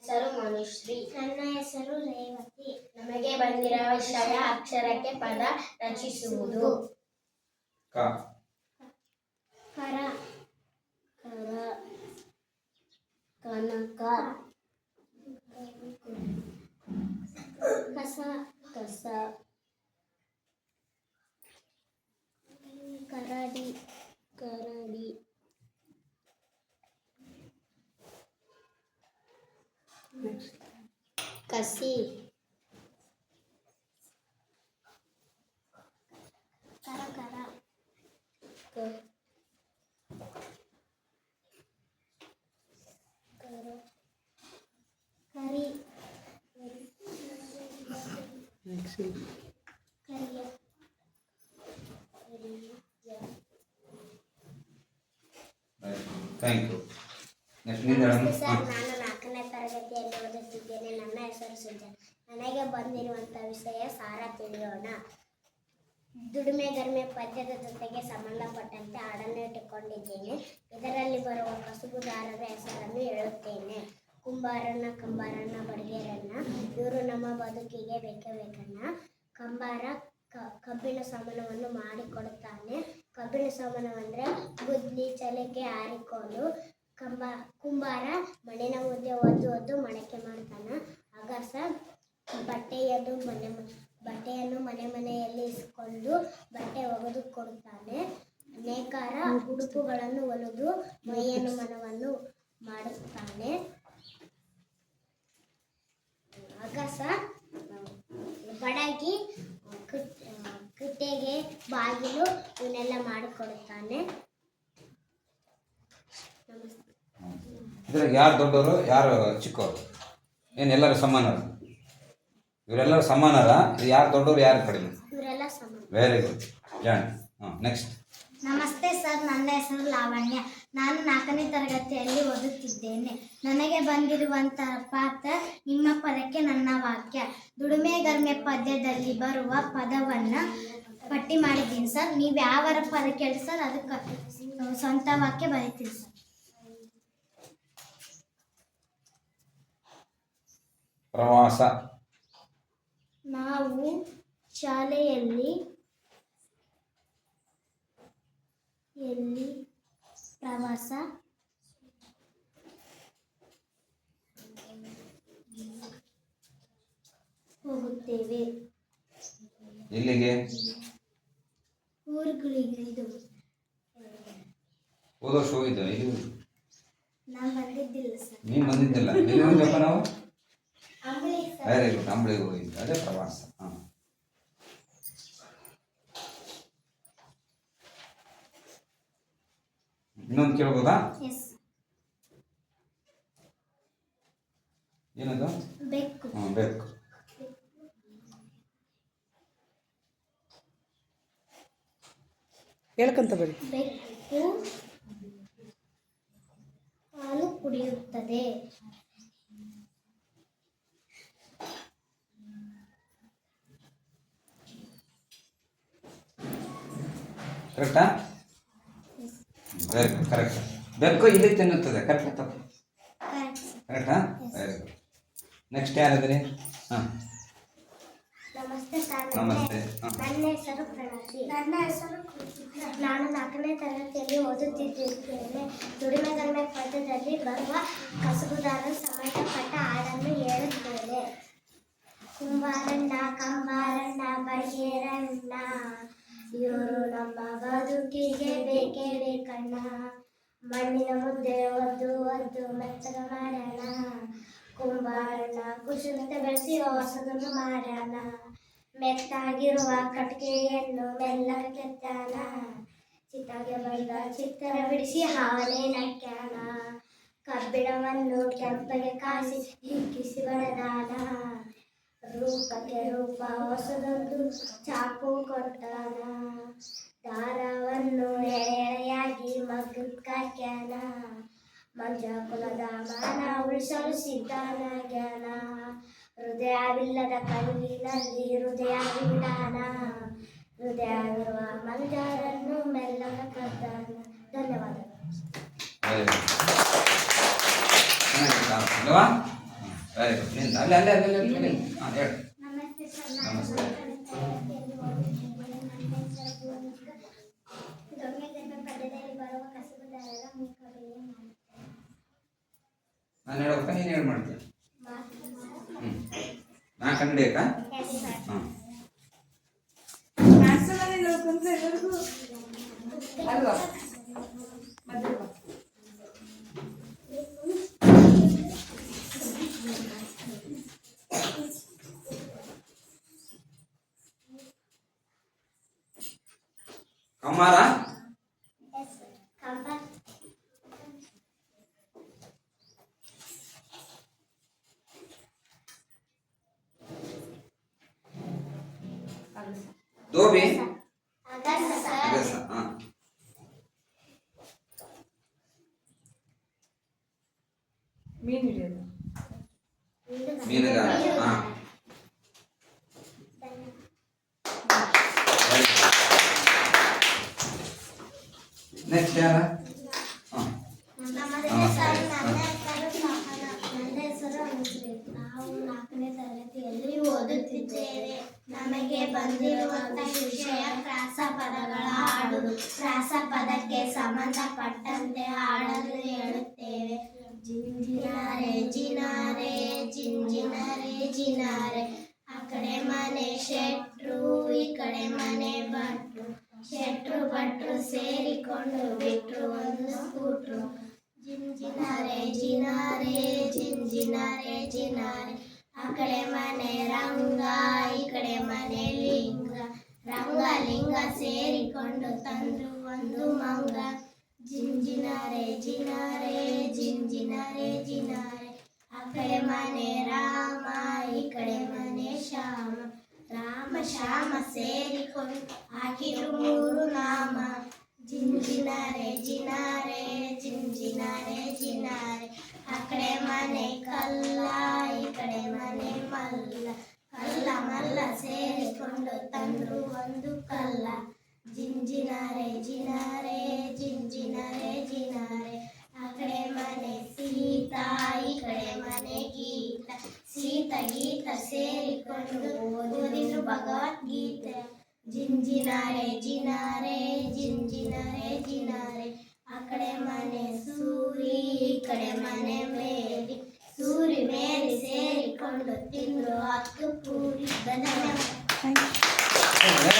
ಹೆಸರು ಮನುಶ್ರೀ. ನನ್ನ ಹೆಸರು ರೇವತಿ. ನಮಗೆ ಬಂದಿರುವ ವಿಷಯ ಅಕ್ಷರಕ್ಕೆ ಪದ ರಚಿಸುವುದು. ಕರ ಕರ ಕನಕ ಕಸ ಕಸ ಕರಡಿ ಕರಡಿ ಕಸಿ ಕರ ಕರ ಕರಿ ಥ್ಯಾಂಕ್ ಯು. ಸರ್, ನಾನು 4ನೇ ತರಗತಿಯಲ್ಲಿ ಓದುತ್ತಿದ್ದೇನೆ. ನನ್ನ ಹೆಸರು ಸುಜನ್. ನನಗೆ ಬಂದಿರುವಂಥ ವಿಷಯ ಸಾರ ತಿಳಿಯೋಣ. ದುಡಿಮೆ ಗರಿಮೆ ಪದ್ಯದ ಜೊತೆಗೆ ಸಂಬಂಧಪಟ್ಟಂತೆ ಹಾಡನ್ನು ಇಟ್ಟುಕೊಂಡಿದ್ದೇನೆ. ಇದರಲ್ಲಿ ಬರುವ ಕಸುಬುದಾರರ ಹೆಸರನ್ನು ಹೇಳುತ್ತೇನೆ. ಕುಂಬಾರಣ್ಣ ಕಂಬಾರಣ್ಣ ಬಡಿಗೇರಣ್ಣ, ಇವರು ನಮ್ಮ ಬದುಕಿಗೆ ಬೇಕೇ ಬೇಕಣ್ಣ. ಕಂಬಾರ ಕಬ್ಬಿಣ ಸಾಮಾನವನ್ನು ಮಾಡಿಕೊಡುತ್ತಾನೆ. ಕಬ್ಬಿಣ ಸಾಮಾನವಂದರೆ ಗುದ್ಲಿ, ಚಲಿಕೆ, ಆರಿಕೋಲು. ಕುಂಬಾರ ಮಣ್ಣಿನ ಮುದ್ದೆ ಒದ್ದು ಮಡಕೆ ಮಾಡ್ತಾನೆ. ಅಗಸ ಬಟ್ಟೆಯನ್ನು ಮನೆ ಮನೆಯಲ್ಲಿ ಇಸ್ಕೊಂಡು ಬಟ್ಟೆ ಒಗೆದು ಕೊಡುತ್ತಾನೆ. ನೇಕಾರ ಉಡುಪುಗಳನ್ನು ಹೊಲಿದು ಮೈಯನ್ನು ಮನವನ್ನು ಮಾಡುತ್ತಾನೆ. ಅಗಸ ಬಡಗಿ ಕಿಟ್ಟೆಗೆ ಬಾಗಿಲು ಇವನ್ನೆಲ್ಲ ಮಾಡಿಕೊಡುತ್ತಾನೆ. ಇದ್ರಾಗ ಯಾರು ದೊಡ್ಡವರು ಯಾರು ಚಿಕ್ಕವರು? ಏನು ಎಲ್ಲರೂ ಸಮಾನರ? ಇವರೆಲ್ಲರೂ ಸಮಾನರ? ಯಾರು ದೊಡ್ಡವರು ಯಾರು ಕಡಿಮೆ? ಇವರೆಲ್ಲ ಸಮಾನ. Very good John. ನೆಕ್ಸ್ಟ್. ನಮಸ್ತೆ ಸರ್, ನನ್ನ ಹೆಸರು ಲಾವಣ್ಯ. ನಾನು 4ನೇ ತರಗತಿಯಲ್ಲಿ ಓದುತ್ತಿದ್ದೇನೆ. ನನಗೆ ಬಂದಿರುವಂತಹ ಪಾಠ ನಿಮ್ಮ ಪದಕ್ಕೆ ನನ್ನ ವಾಕ್ಯ. ದುಡಿಮೆ ಗರಿಮೆ ಪದ್ಯದಲ್ಲಿ ಬರುವ ಪದವನ್ನು ಪಟ್ಟಿ ಮಾಡಿದ್ದೀನಿ ಸರ್. ನೀವು ಯಾವ ಪದ ಕೇಳಿ ಸರ್ ಅದಕ್ಕೆ ಸ್ವಂತ ವಾಕ್ಯ ಬರೀತೀರಿ ಸರ್. ಪ್ರವಾಸ. ನಾವು ಶಾಲೆಯಲ್ಲಿ ಪ್ರವಾಸ ಹೋಗುತ್ತೇವೆ. ಎಲ್ಲಿಗೆ? ಊರುಗಳಿಗೆ. ಇದು ಹೋದ ವರ್ಷ ಹೋಗಿದ್ದ? ಇಲ್ಲಿ ನಾನು ಬಂದಿದ್ದಿಲ್ಲ ಸರ್. ನೀನು ಬಂದಿದ್ದಿಲ್ಲ? ಎಲ್ಲಿ ಹೋಗಿದ್ದಪ್ಪ ನಾವು? ಅಂಬಳಿ ಸರ್. ವೆರಿ ಗುಡ್, ಅಂಬಳಿಗೆ ಹೋಗಿದ್ದೆ. ಅದೇ ಪ್ರವಾಸ. ಹಾಂ, ಇನ್ನೊಂದು ಕೇಳ್ಬೋದಾ? ಎಸ್. ಏನದು? ಬೆಕ್ಕು. ಬೆಕ್ಕು. ಹೇಳ್ಕಂತ ಬರಿ. ಬೆಕ್ಕು ಹಾಲು ಕುಡಿಯುತ್ತದೆ. ಕರೆಕ್ಟಾ? Very good, correct. ಬೆಕ್ಕು ಇಲ್ಲಿ ತಿನ್ನುತ್ತದೆ. ಕರೆಕ್ಟ್ ತಪ್ಪು? ಕರೆಕ್ಟಾ? Very good. ನೆಕ್ಸ್ಟ್ ಯಾರಿದ್ರಿ? ಹಾಂ, ನಮಸ್ತೆ ಸರ್. ನಮಸ್ತೆ. ನನ್ನ ಹೆಸರು ಪ್ರಣತಿ. ನನ್ನ ಹೆಸರು ನಾನು 4ನೇ ತರಗತಿಯಲ್ಲಿ ಓದುತ್ತಿದ್ದೇನೆ. ದುಡಿಮೆ ಗರಿಮೆ ಪದ್ಯದಲ್ಲಿ ಬರುವ ಕಸುಬುದಾರರ ಸಂಬಂಧಪಟ್ಟ ಹಾಡನ್ನು ಹೇಳುತ್ತೇನೆ. ಕುಂಬಾರಣ್ಣ ಕಂಬಾರಣ್ಣ ಬಡಿಗೇರಣ್ಣ, ಇವರು ನಮ್ಮ ಬದುಕಿಗೆ ಬೇಕೇ ಬೇಕಣ್ಣ. ಮಣ್ಣಿನ ಮುದ್ದೆ ಒದ್ದು ಮೆತ್ತಗ ಮಾಡೋಣ. ಕುಂಬಾರಣ್ಣ ಕುಶಲತ ಬೆಳೆಸಿ ಹೊಸದನ್ನು ಮಾಡೋಣ. ಮೆತ್ತಾಗಿರುವ ಕಟ್ಟಿಗೆಯನ್ನು ಮೆಲ್ಲಗೆ ಕೆತ್ತಾನ. ಚಿತ್ತಾಗೆ ಬೈದ ಚಿತ್ತರ ಬಿಡಿಸಿ ಹಾವನೆ ನಕ್ಕ್ಯಾನ. ಕಬ್ಬಿಣವನ್ನು ಕೆಂಪಗೆ ಕಾಸಿ ಹಿಕ್ಕಿಸಿ ಬಡದಾನ. ರೂಪಕ್ಕೆ ರೂಪ ಹೊಸದೊಂದು ಚಾಕು ಕೊಟ್ಟಾನ. ದಾರವನ್ನು ಎಳೆಯಾಗಿ ಮಗ್ಗಕ್ಕಾಕ್ಯಾನ. ಮಂಜ ಕುಲದ ಮಾನ ಉಳಿಸಲು ಸಿದ್ಧನಾಗ್ಯಾನ. ಹೃದಯವಿಲ್ಲದ ಕಲ್ಲಿನಲ್ಲಿ ಹೃದಯ ಬಿಡಾನ. ಹೃದಯವಿರುವ ಮಂಜರನ್ನು ಮೆಲ್ಲಗ ಕದ್ದಾನ. ಧನ್ಯವಾದಗಳು. Very good. ನಿಂದ ಅಲ್ಲೇ ಅಲ್ಲೇ ಅಲ್ಲೇ ಅಲ್ಲೇ ನಿಂದು. ಹಾಂ ಹೇಳು. ನಮಸ್ತೆ ಸರ್, ನಮಸ್ತೆ. ದೊಣ್ಣೆ ಗರ್ಭ ಪದ್ಯದಲ್ಲಿ ಬರುವ ಕಸುಬುದಾರರ ಮುಖಬೇಳೆ ಮಾಡುತ್ತೇನೆ. ನಾನು ಹೇಳೋಕ್ಕ ನೀನು ಹೇಳಿ ಮಾಡ್ತೀನಿ. ನಾನು ಕಂಡಿಡಿಯಕ್ಕ. ಹಾಂ ಅಲ್ವಾ ಕಮ್ಮಾರ ಕಂಬ ದೋಬಿ ಅಗಸ ಅಗಸ. ಹಾಂ ಮೀನು ಹಿಡಿಯೋದು ಮೀನುಗಾರ. ಹಾಂ ನೆಕ್ಸ್ಟ್ ಯಾರ? ಹಾಂ ನನ್ನ ಹೆಸರು ಅನುಶ್ರೀ. ನಾವು 4ನೇ ತರಗತಿಯಲ್ಲಿ ಓದುತ್ತಿದ್ದೇವೆ. ನಮಗೆ ಬಂದಿರುವಂತಹ ವಿಷಯ ಪ್ರಾಸ ಪದಗಳ ಹಾಡುದು. ಪ್ರಾಸ ಪದಕ್ಕೆ ಸಂಬಂಧಪಟ್ಟಂತೆ ಹಾಡಲು ಹೇಳುತ್ತೇವೆ. ಜಿಂಜಿನಾರೆ ಜಿನಾರೆ ಜಿಂಜಿನಾರೆ ಜಿನಾರೆ, ಆ ಕಡೆ ಮನೆ ಶೆಟ್ರು ಈ ಕಡೆ ಮನೆ ಭಟ್ರು. ಶೆಟ್ರು ಭಟ್ರು ಸೇರಿಕೊಂಡು ಬಿಟ್ರು ಒಂದು ಸ್ಕೂಟ್ರು. ಜಿಂಜಿನಾರೆ ಜಿನಾರೆ ಜಿಂಜಿನಾರೆ ಜಿನಾರೆ, ಆ ಕಡೆ ಮನೆ ರಂಗ ಈ ಕಡೆ ಮನೆ ಲಿಂಗ. ರಂಗ ಲಿಂಗ ಸೇರಿಕೊಂಡು ತಂದ್ರು ಒಂದು ಮಂಗ. ಜಿಂಜಿನಾರೆ ಜಿನಾರೆ ಜಿಂಜಿನಾರೆ ಜಿನಾರೆ, ಆ ಕಡೆ ಮನೆ ರಾಮ ಈ ಕಡೆ ಮನೆ ಶ್ಯಾಮ. ರಾಮ ಶ್ಯಾಮ ಸೇರಿಕೊಂಡು ಹಾಕಿದ್ರು 3 ನಾಮ. ಜಿಂಜಿನಾರೆ ಜಿನಾರೆ ಜಿಂಜಿನಾರೆ ಜಿನಾರೆ, ಆ ಕಡೆ ಮನೆ ಕಲ್ಲ ಈ ಕಡೆ ಮನೆ ಮಲ್ಲ. ಕಲ್ಲ ಮಲ್ಲ ಸೇರಿಕೊಂಡು ತಂದ್ರು ಒಂದು ಕಲ್ಲ. ಜಿಂಜಿನಾರೆ ಜಿನಾರೆ ಜಿಂಜಿನಾರೆ ಜಿನಾರೆ, ಆ ಕಡೆ ಮನೆ ಸೀತಾ ಈ ಕಡೆ ಮನೆ ಗೀತ. ಸೀತ ಗೀತ ಸೇರಿಕೊಂಡು ಓದಿದ್ರು ಭಗವದ್ಗೀತೆ. ಜಿಂಜಿನಾರೆ ಜಿನಾರೆ